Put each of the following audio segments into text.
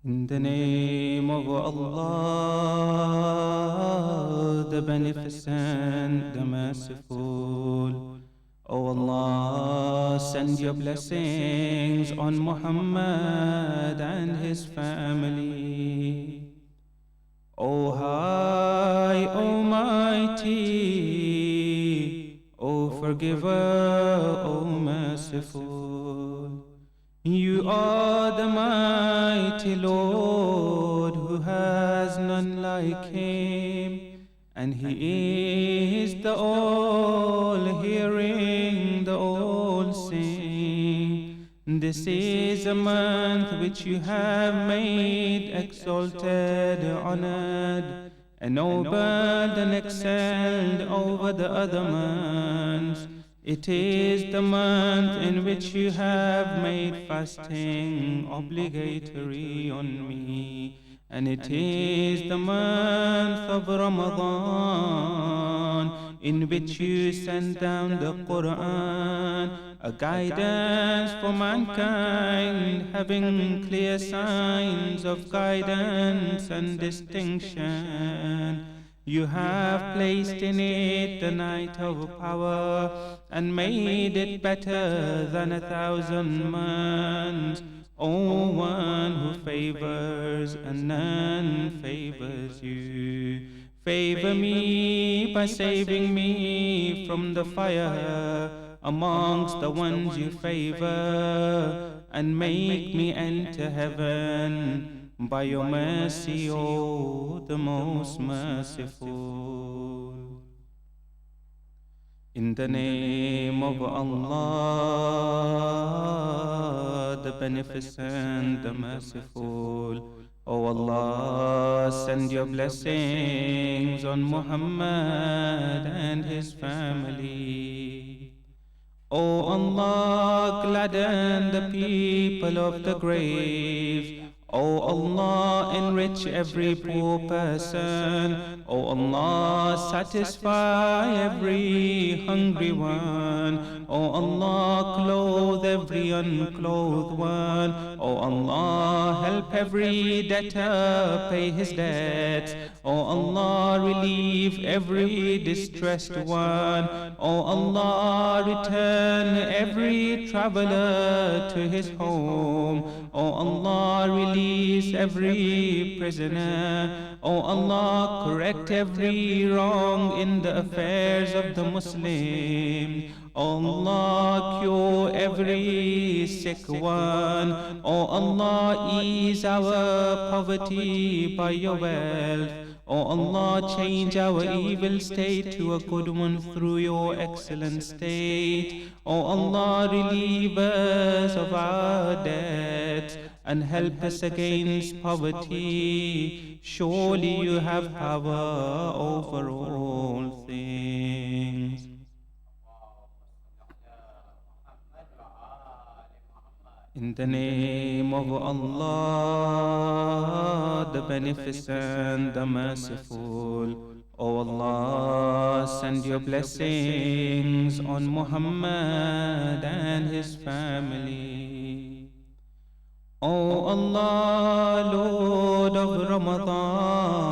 In the name of Allah, the Beneficent, the Merciful. O Allah, send your blessings on Muhammad and his family. O High, Almighty, O Forgiver, O Merciful. You are the mighty Lord who has none like him, and he is the all-hearing, the all-seeing. This is a month which you have made exalted, honored, ennobled and excelled over the other months. It is the month in which you have made fasting obligatory on me, and it is the month of Ramadan in which you send down the Quran, a guidance for mankind, having clear signs of guidance and distinction. You have placed in it the night of power and made it better than 1,000 months. O one who favors and none favors you, favor me by saving me from the fire amongst the ones you favor, and make me enter heaven by your mercy, O the most merciful. In the name of Allah, the Beneficent, the Merciful. O Allah, send your blessings on Muhammad and his family. O Allah, gladden the people of the grave. O Allah, enrich every poor person. O Allah, satisfy every hungry one. O Allah, clothe every unclothed one. O Allah, help every debtor pay his debts. O Allah, relieve every distressed one. O Allah, return every traveler to his home. O Allah, release every prisoner. O Allah, correct every wrong in the affairs of the Muslims. O Allah, cure every sick one. O Allah, ease our poverty by your wealth. O Allah, change our evil state to a good one through your excellent state. O Allah, relieve us of our debts and help us against poverty. Surely you have power over all things. In the name of Allah, the Beneficent, the Merciful. O Allah, send your blessings on Muhammad and his family. O Allah, Lord of Ramadan,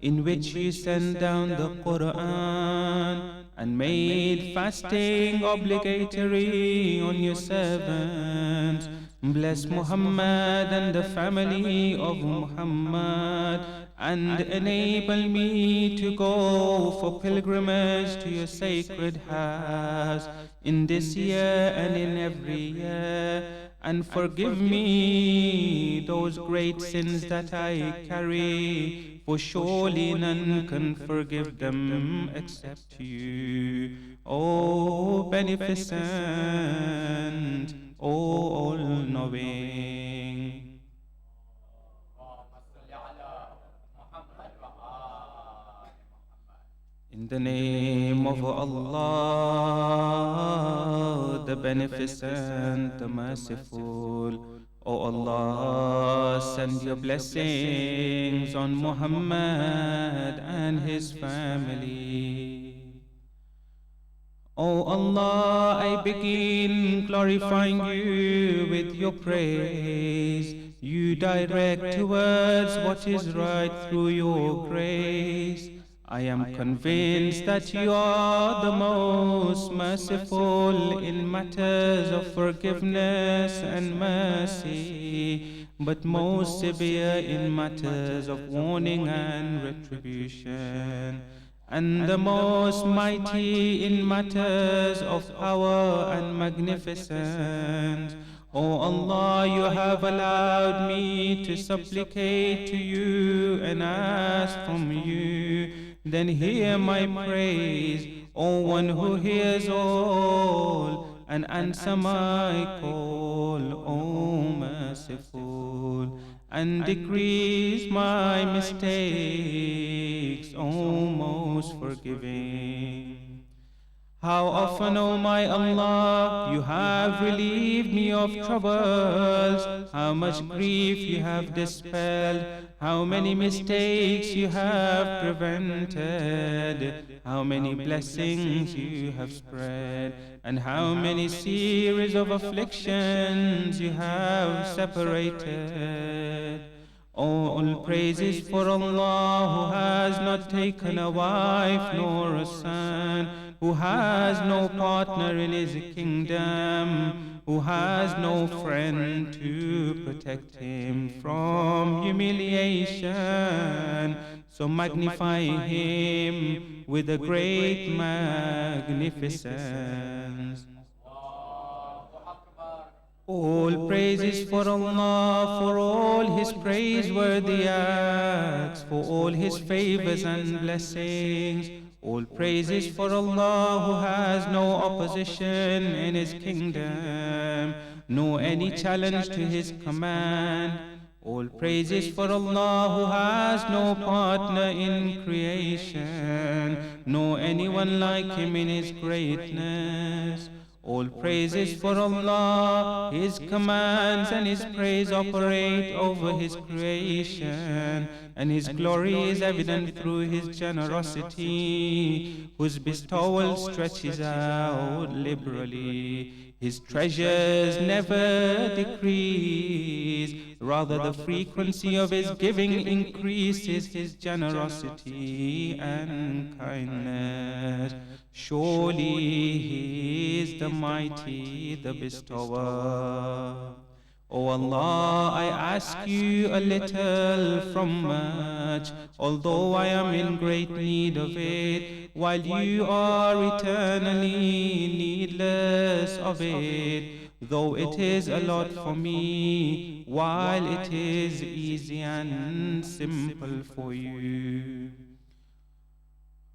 in which you send down the Quran and made fasting obligatory on your servants, bless Muhammad and the family of Muhammad, and enable me to go for pilgrimage to your sacred house in this year and in every year, and forgive me those great sins that I carry, for surely none can forgive them except you. O Beneficent, O All-Knowing. In the name of Allah, the Beneficent, the Merciful. O Allah, send your blessings on Muhammad and his family. O Allah, I begin glorifying you with your praise, You direct towards what is right through your grace. I am convinced that you are the most merciful in matters of forgiveness and mercy, but most severe in matters of warning and retribution, and the most mighty in matters of power and magnificence. O Allah, you have allowed me to supplicate to you and ask from you. Then hear my praise, O one who hears all, and answer my call, O merciful, and decrease my mistakes, O most forgiving. How often, O my Allah, you have relieved me of troubles, how much grief you have dispelled, how many mistakes you have prevented, how many blessings you have spread, and how many series of afflictions you have separated. All praises for Allah, who has not taken a wife nor a son, who has no partner in his kingdom, who has no friend to protect him from humiliation. So magnify him with a great magnificence. All praises for Allah, for all His praiseworthy acts, for all His favors and blessings. All praises for Allah, who has no opposition in His kingdom, nor any challenge to His command. All praises for Allah, who has no partner in creation, nor anyone like Him in His greatness. All praises for Allah, His commands and His praise operate over His creation, and His glory is evident through His generosity, whose bestowal stretches out liberally. His treasures never decrease, rather the frequency of His giving increases His generosity and kindness. Surely He is the mighty, the bestower. O Allah, I ask you a little from much, although I am in great need of it, while you are eternally needless of it. Though it is a lot for me, while it is easy and simple for you.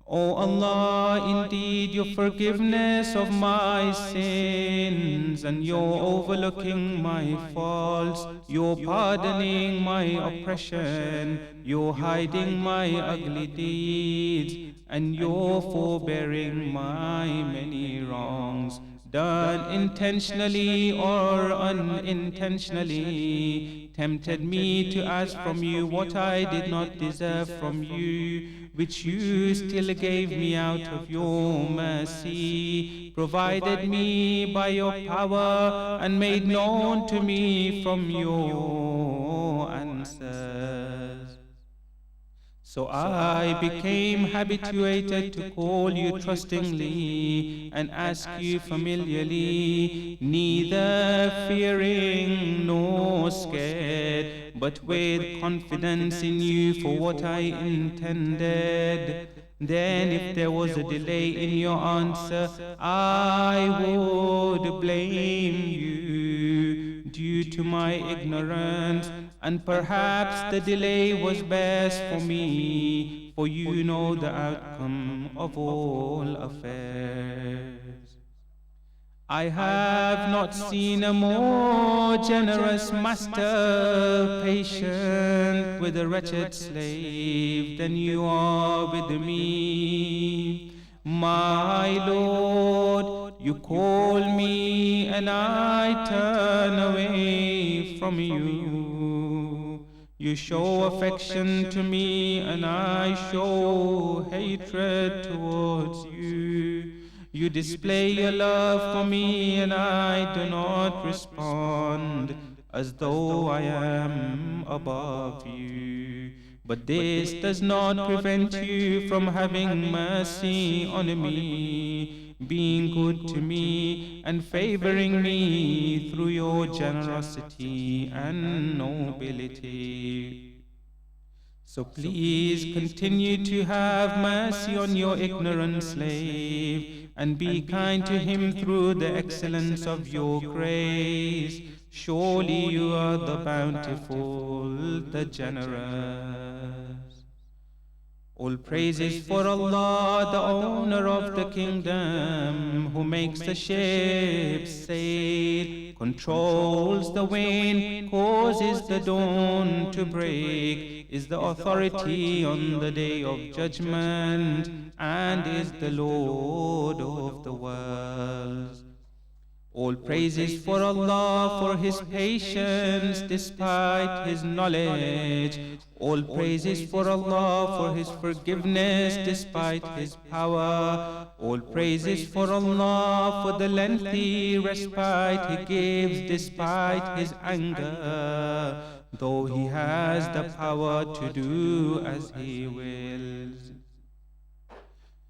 O Allah, indeed your forgiveness of my sins and your overlooking my faults, your pardoning my oppression, your hiding my ugly deeds, and your forbearing my many wrongs, done intentionally or unintentionally, tempted me to ask from you what I did not deserve from you, which you still gave me out of your mercy, provided me by your power, and made known to me from your answers. So I became habituated to call you trustingly and ask you familiarly, neither fearing nor scared, but with confidence in you for what I intended. Then if there was a delay in your answer, I would blame you due to my ignorance, and perhaps the delay was best for me, for you know the outcome of all affairs. I have not seen a more generous master, patient with a wretched slave than you are with me. My Lord, you call me and I turn away from you. You show affection to me and I show hatred towards you. You display your love for me and I do not respond. as though I am above you. But this does not prevent you from having mercy on me, being good to me, and favoring me through your generosity and nobility. So please continue to have mercy on your ignorant slave, and be kind to him through the excellence of your grace. Surely you are the bountiful, the generous. All praises for Allah, the owner of the kingdom, who makes the ships sail, controls the wind, causes the dawn to break, is the authority on the day of judgment, and is the Lord of the worlds. All praises for Allah for His patience despite His knowledge. All praises for Allah for His forgiveness despite His power. All praises for Allah for the lengthy respite He gives despite His anger, though He has the power to do as He wills.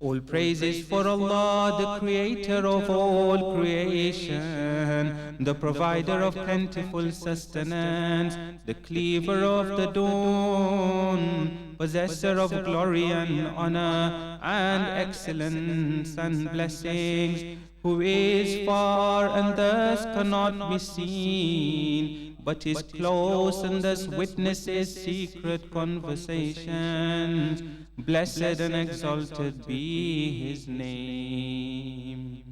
All praises for Allah, the creator of all creation, the provider of plentiful sustenance, the cleaver of the dawn, possessor of glory and honor, and excellence and blessings, who is far and thus cannot be seen, but is close and thus witnesses secret conversations. Blessed and exalted be His name.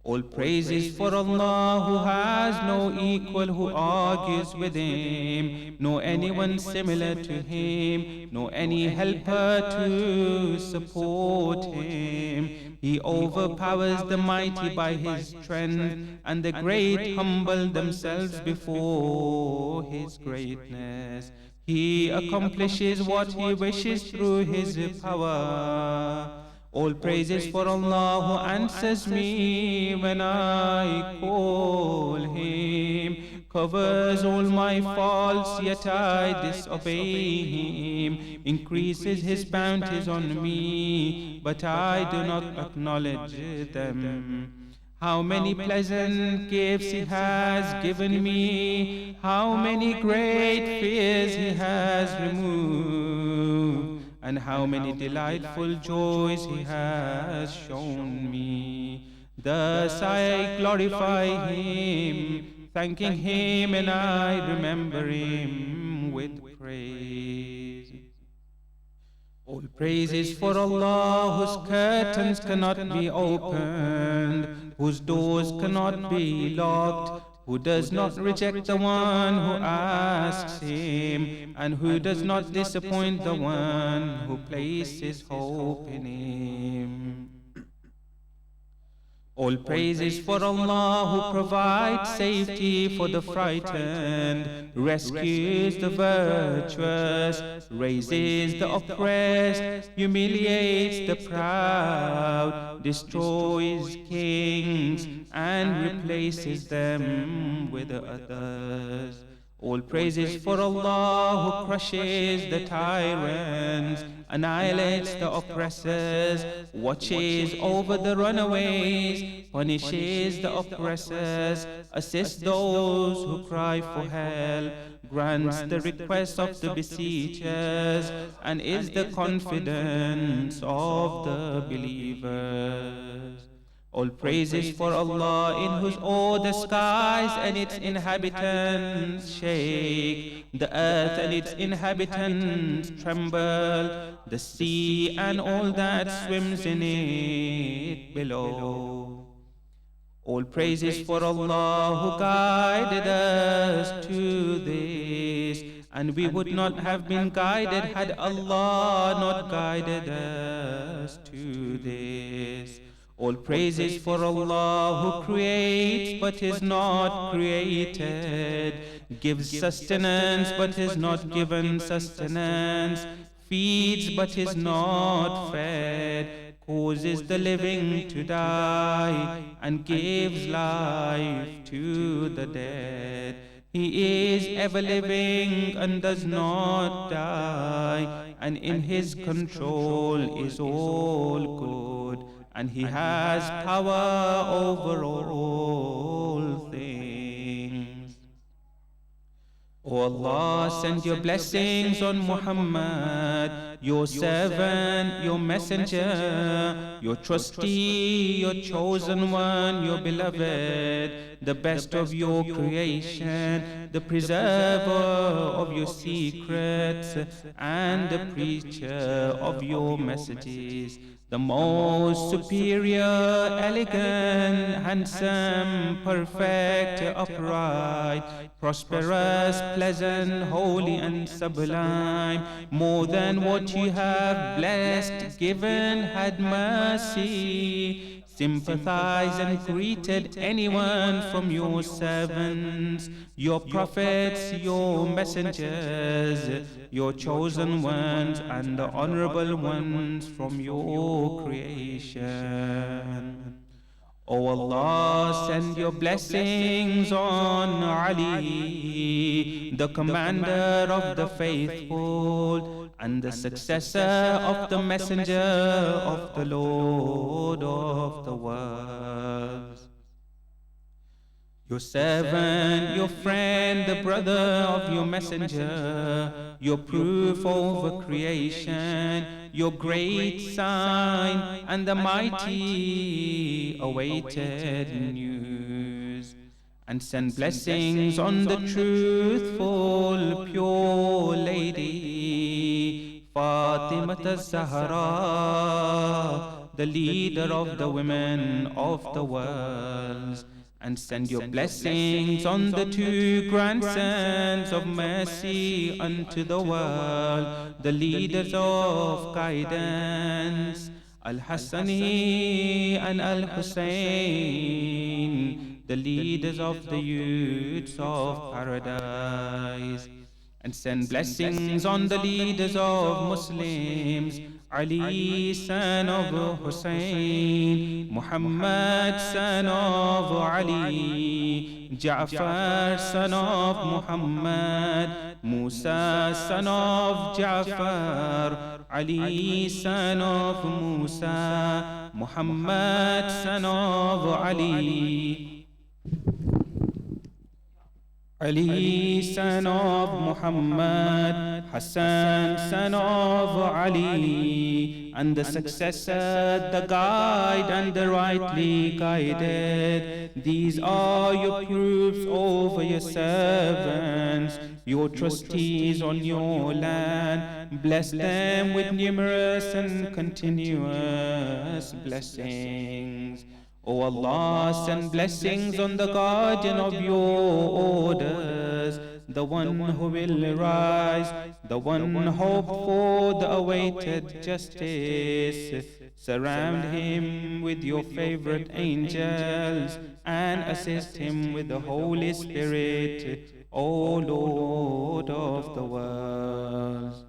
All praises for Allah, who has no equal who argues with Him, nor anyone similar to Him, nor any helper to support Him. He overpowers the mighty by His strength, and the great humble themselves before His greatness. He accomplishes what He wishes through His power. All praises for Allah, who answers me when I call Him, covers all my faults, yet I disobey Him, increases His bounties on me, but I do not acknowledge them. How many pleasant gifts He has given me, how many great fears He has removed, and how many delightful joys He has shown me. Thus I glorify Him, thanking Him, and I remember Him with praise. All praises for Allah, whose curtains cannot be opened, whose doors cannot be locked, who does not reject the one who asks Him, and who does not disappoint the one who places hope in Him. All praises for Allah, who provides safety for the frightened, rescues the virtuous, raises the oppressed, humiliates the proud, destroys kings, and replaces them with others. All praises for Allah, who crushes the tyrants, annihilates the oppressors, watches over the runaways, punishes the oppressors, assists those who cry for help, grants the requests of the beseechers, and is the confidence of the believers. All praises for Allah, in whose awe the skies and its inhabitants shake, the earth and its inhabitants tremble, the sea and all that swims in it below. All praises for Allah, who guided us to this, and we would not have been guided had Allah not guided us to this. All praises for Allah, who creates but is not created, gives sustenance but is not given sustenance, feeds but is not fed, causes the living to die, and gives life to the dead, He is ever living and does not die, and in His control is all good, and He has power over all things. O Allah, send your blessings on Muhammad, your servant, your messenger, your trustee, your chosen one, your beloved, the best of your creation, the preserver of your secrets, and the preacher of your messages, the most superior, elegant, handsome, perfect, upright, prosperous, pleasant, holy, and sublime, more than what you have blessed, given, had mercy, sympathized and greeted anyone from your servants, your prophets, your messengers, your chosen ones, and the honorable ones from your creation. O Allah, send your blessings on Ali, the commander of the faithful, and the successor of the messenger of the Lord of the worlds. Your servant, your friend, the brother of your messenger, your proof over creation, your great sign, and the mighty awaited news. And send blessings on the truthful, pure lady, Fatima az-Zahra, the leader of the women of the worlds. And send your blessings on the two grandsons of mercy unto the world, the leaders of guidance, Al-Hassani and Al-Hussein, the leaders of the youths of paradise. And send blessings on the leaders of Muslims, Ali, son of Hussein, Muhammad, son of Ali, Ja'far, son of Muhammad, Musa, son of Ja'far, Ali, son of Musa, Muhammad, son of Ali, Ali, son of Muhammad, Hassan, son of Ali, and the successor, the guide, and the rightly guided. These are your proofs over your servants, your trustees on your land. Bless them with numerous and continuous blessings. O Allah, send blessings on the guardian of your orders, the one who will rise, the one hoped for, the awaited justice. Surround him with your favorite angels and assist him with the Holy Spirit, O Lord of the worlds.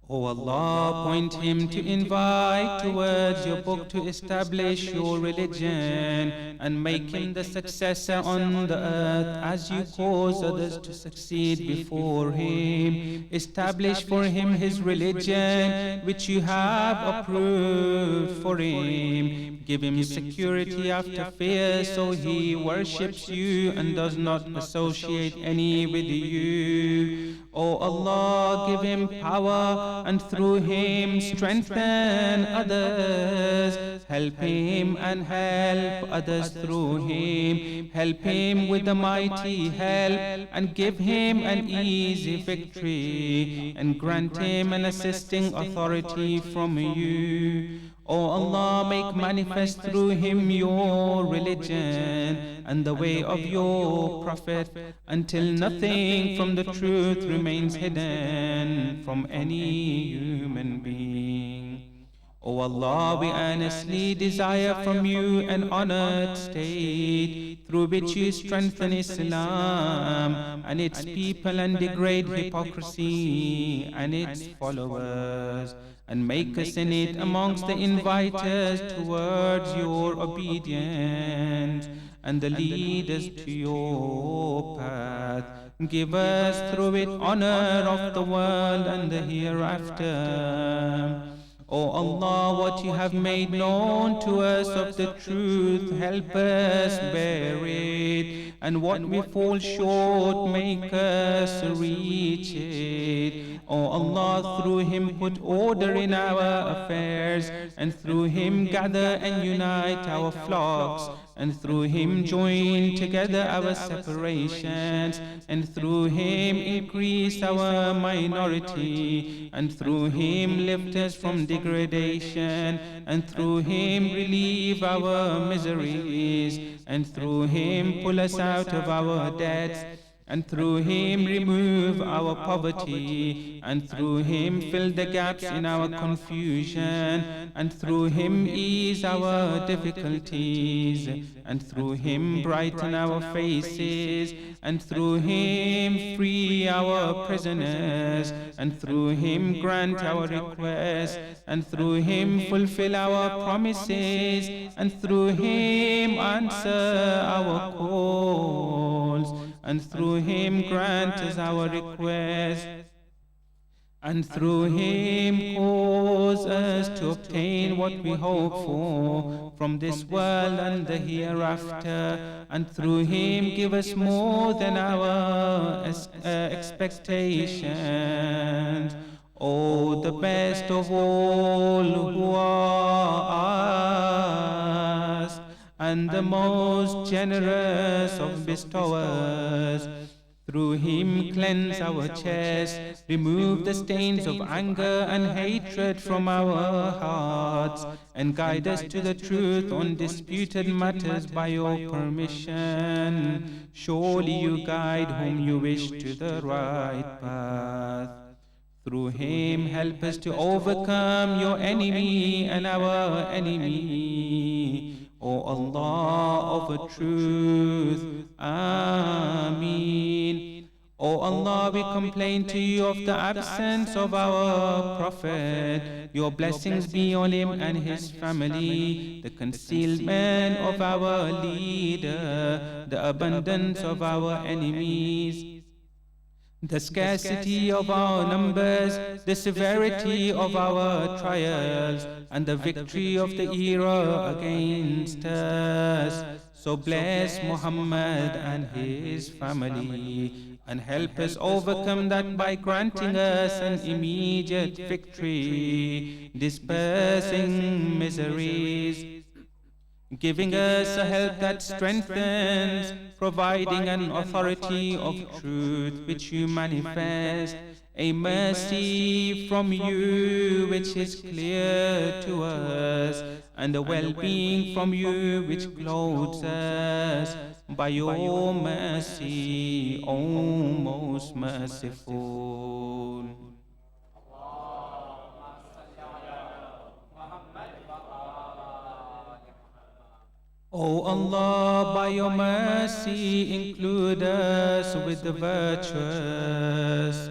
O Allah, point him to invite towards your book to establish your religion and make him the successor on the earth as you cause others to succeed before him. Establish for him his religion which you have approved for him. Give him security after fear so he worships you and does not associate any with you. O Allah, give him power and through him strengthen others. Help him and help others through him. Help him with the mighty help and give him an easy victory and grant him an assisting authority from you. O Allah, make manifest through him your religion and the way of your Prophet until nothing from the truth remains hidden from any human being. O Allah, we earnestly desire from you an honored state through which you strengthen Islam and its people and degrade hypocrisy and its followers, and make us in it amongst the inviters towards your obedience, and the leaders to your path. Give us through it honor of the world and the hereafter. O Allah, what you have made known to us of the truth, help us bear it, and what we fall short, make us reach it. O Allah, through him put order in our affairs, and through him gather and unite our flocks, and through him join together our separations, and through him increase our minority, and through him lift us from degradation, and through him relieve our miseries, and through him pull us out of our debts, and through him remove our poverty, and through him fill the gaps in our confusion, and through him ease our difficulties, and through him brighten our faces, and through him free our prisoners, and through him grant our requests, and through him fulfill our promises, and through him answer our calls, and through him grant us our request, and through him cause us to obtain what we hope for from this world and the hereafter, and through him give us more than our expectations. O the best of all who are us, and the most generous of bestowers. Through him cleanse our chest, remove the stains of anger and hatred from our hearts, and guide us to the truth on disputed matters by your permission. Surely you guide whom you wish to the right path. Through him help us to overcome your enemy and our enemy. O Allah of a truth, Ameen. O Allah, we complain to you of the absence of our Prophet. Your blessings be on him and his family, the concealment of our leader, the abundance of our enemies, the scarcity of our numbers, the severity of our trials, and the victory of the era against us. So bless Muhammad and his family, and help us overcome that by granting us an immediate victory, dispersing miseries, giving us a help that strengthens, providing an authority of truth which you manifest, a mercy from you which is clear to us, and a well-being from you which clothes us. By your mercy, O most merciful. O Allah, by your mercy, include us with the virtuous.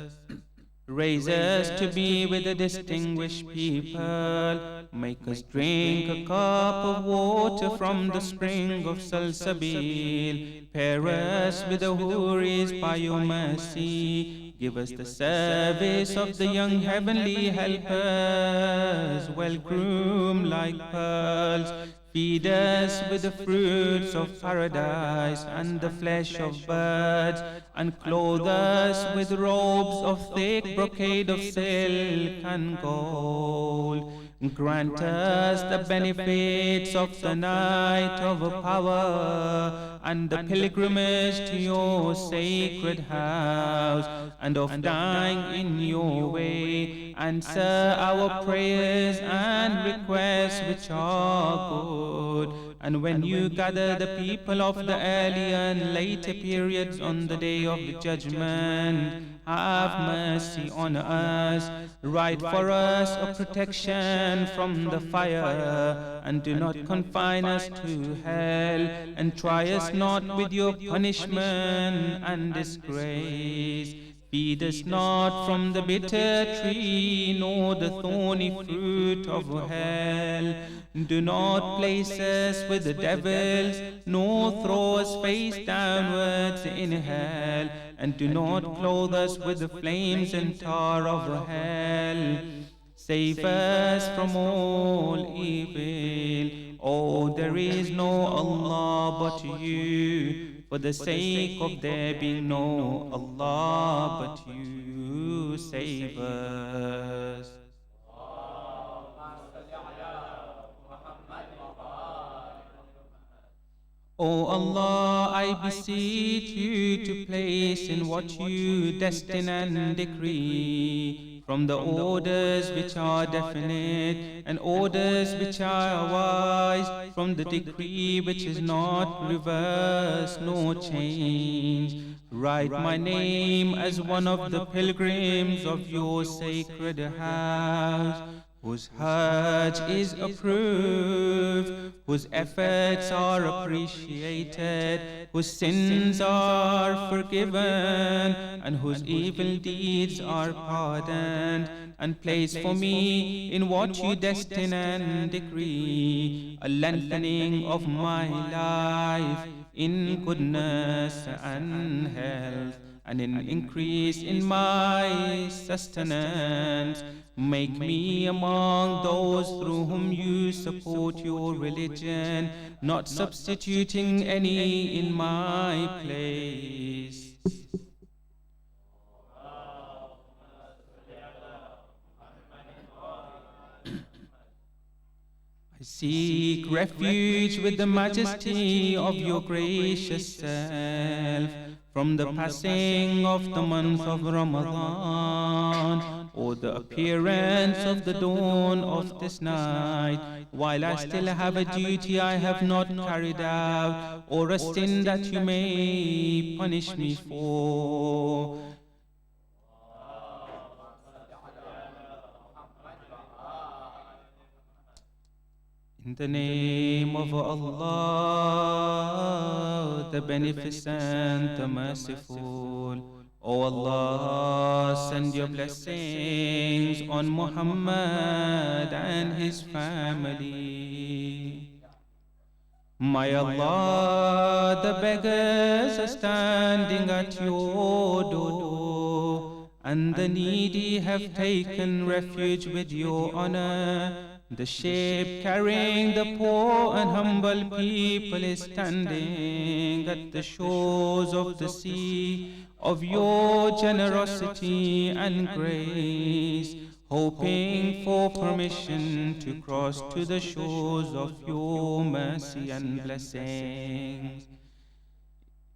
Raise us to be with the distinguished people. Make us drink a cup of water from the spring of Salsabil. Pair us with the Huris by your mercy. Give us the service of the young heavenly helpers, well groomed like pearls. Feed us with the fruits of paradise and the flesh of birds, and clothe us with robes of thick brocade of silk and gold. Grant us the benefits of the night of power, and the pilgrimage to your sacred house, and of dying in your way. Answer our prayers and requests which are good. And when you gather the people of the earlier and later periods on the day of the judgment, have mercy on us, write for us a protection from the fire, and do not confine us to hell, and try us not with your punishment and disgrace. Feed us not from the bitter tree, nor the thorny fruit of hell. Do not place us with the devils, nor throw us face downwards in hell. And do not clothe us with the flames and tar of hell. Save us from all evil. Oh, there is no Allah but you. For the sake of there being no Allah but you, save us. O Allah, I beseech you to place in what you destine and decree, from the orders which are definite and orders which are wise, from the decree which is not reverse nor change. Write my name as one of the pilgrims of your sacred house, whose Hajj is approved, whose efforts are appreciated, whose sins are forgiven, and whose evil deeds are pardoned. And place for me in what you destine and decree a lengthening of my life in goodness and health, and an increase in my sustenance. Make me among those through whom you support your religion, not substituting any in my place. I seek refuge with the majesty of your gracious self from the passing of the month of Ramadan, or the appearance of the dawn of this night, while I still have a duty I have not carried out, or a sin that you may punish me for. In the name of Allah, the Beneficent, the Merciful. O Allah, send your blessings on Muhammad and his family. My Allah, the beggars are standing at your door, and the needy have taken refuge with your honor. The ship carrying the poor and humble people is standing at the shores of the sea of your generosity and grace, hoping for permission to cross to the shores of your mercy and blessings.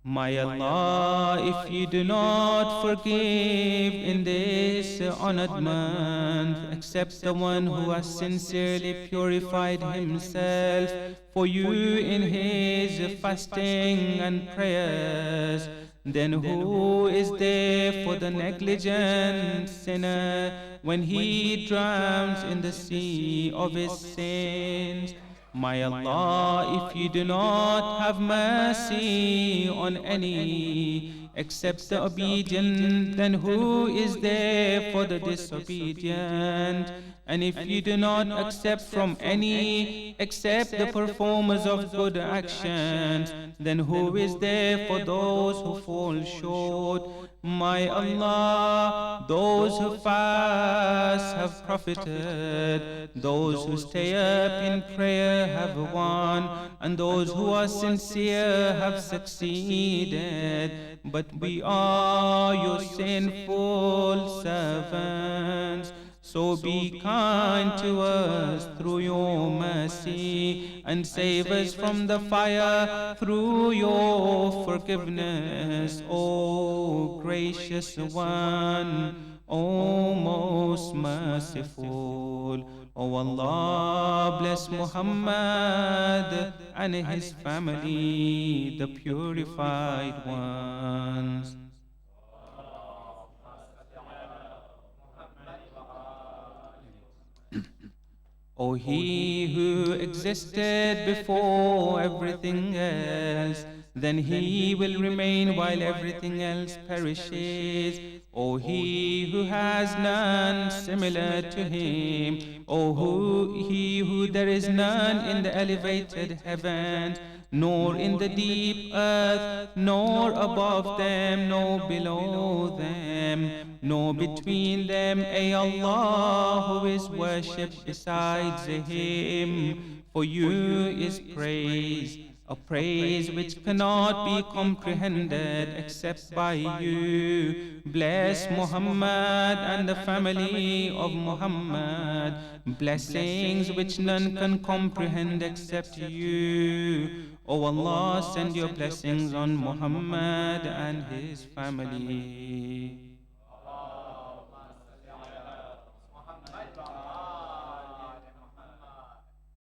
My Allah, if you do not forgive in this honored month, except the one who has sincerely purified himself for you in his fasting and prayers, then who is there for the negligent sinner when he drowns in the sea of his sins? My Allah, if you do not have mercy on any except the obedient, then who is there for the disobedient? And if you do not accept from any except the performers of good actions, then who is there for those who fall short? My Allah, those who fast have profited, those who stay up in prayer have won, and those who are sincere have succeeded. But we are your sinful servants. So be kind to us through your mercy, and save us from the fire through your forgiveness, O gracious one, O most merciful. O Allah, bless Muhammad and his family, the purified ones. O He who existed before everything else, then he will remain while everything else perishes. O he who has none similar to him, he who there is none in the elevated heavens, nor in the deep earth, nor above them, nor below them, nor between them, A Allah, who is worshipped besides him. For you is praise, a praise which cannot be comprehended except by you. Bless Muhammad and the family of Muhammad, blessings which none can comprehend except you. O Allah, send your blessings on Muhammad and his family.